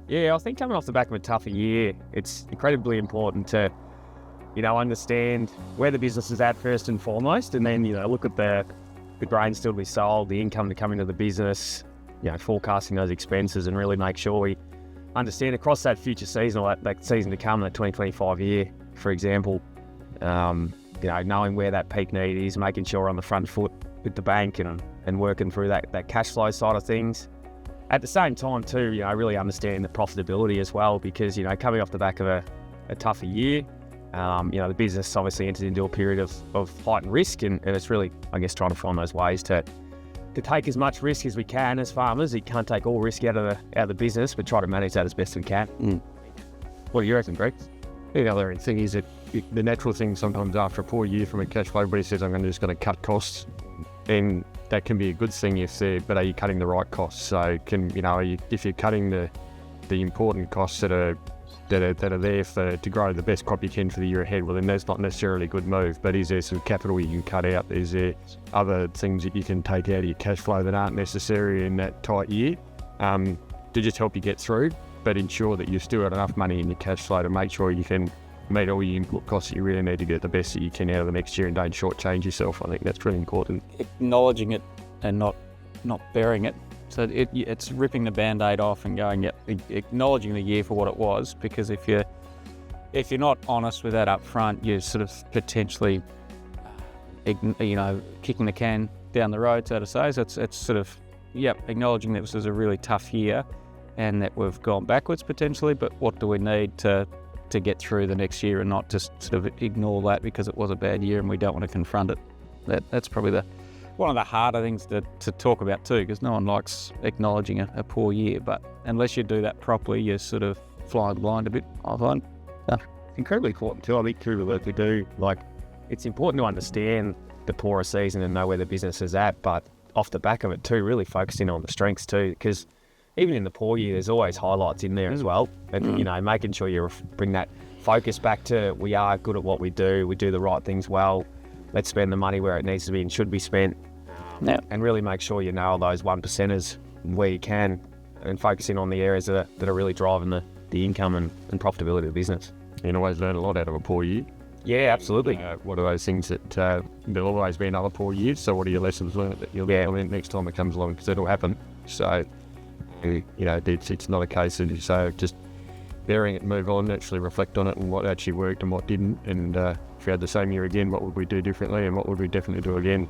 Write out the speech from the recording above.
Yeah, I think coming off the back of a tougher year, it's incredibly important to, understand where the business is at first and foremost, and then, look at the grain still to be sold, the income to come into the business, forecasting those expenses and really make sure we understand across that future season or that season to come, that 2025 year, for example, knowing where that peak need is, making sure we're on the front foot with the bank and working through that cash flow side of things. At the same time too, really understand the profitability as well, because, coming off the back of a tougher year, the business obviously entered into a period of heightened risk, and it's really, I guess, trying to find those ways to take as much risk as we can as farmers. You can't take all risk out of the business, but try to manage that as best we can. What do you reckon, Greg? The other thing is that the natural thing sometimes after a poor year from a cash flow, everybody says, I'm just going to cut costs. And that can be a good thing but are you cutting the right costs? So if you're cutting the important costs that are there to grow the best crop you can for the year ahead, well then that's not necessarily a good move. But is there some capital you can cut out? Is there other things that you can take out of your cash flow that aren't necessary in that tight year to just help you get through, but ensure that you've still got enough money in your cash flow to make sure you can meet all your input costs that you really need to get the best that you can out of the next year and don't shortchange yourself. I think that's really important. Acknowledging it and not burying it. So it's ripping the Band-Aid off and acknowledging the year for what it was, because if you're not honest with that up front, you're sort of potentially, kicking the can down the road, so to say. So it's sort of, acknowledging that this was a really tough year and that we've gone backwards potentially, but what do we need to get through the next year and not just sort of ignore that because it was a bad year and we don't want to confront it. That's probably one of the harder things to talk about too, because no one likes acknowledging a poor year, but unless you do that properly, you're sort of flying blind a bit, I find. Incredibly important too, I think, through the work we do. Like, it's important to understand the poorer season and know where the business is at, but off the back of it too, really focusing on the strengths too, because even in the poor year, there's always highlights in there as well. And, making sure you bring that focus back to, we are good at what we do the right things well, let's spend the money where it needs to be and should be spent. And really make sure you nail those 1%ers where you can, and focusing on the areas that are really driving the income and profitability of the business. You can always learn a lot out of a poor year. Yeah, absolutely. What are those things that there'll always be another poor year, so what are your lessons learned that you'll learn next time it comes along, because it'll happen. So it's not a case of just burying it, move on, actually reflect on it and what actually worked and what didn't, and if we had the same year again, what would we do differently and what would we definitely do again.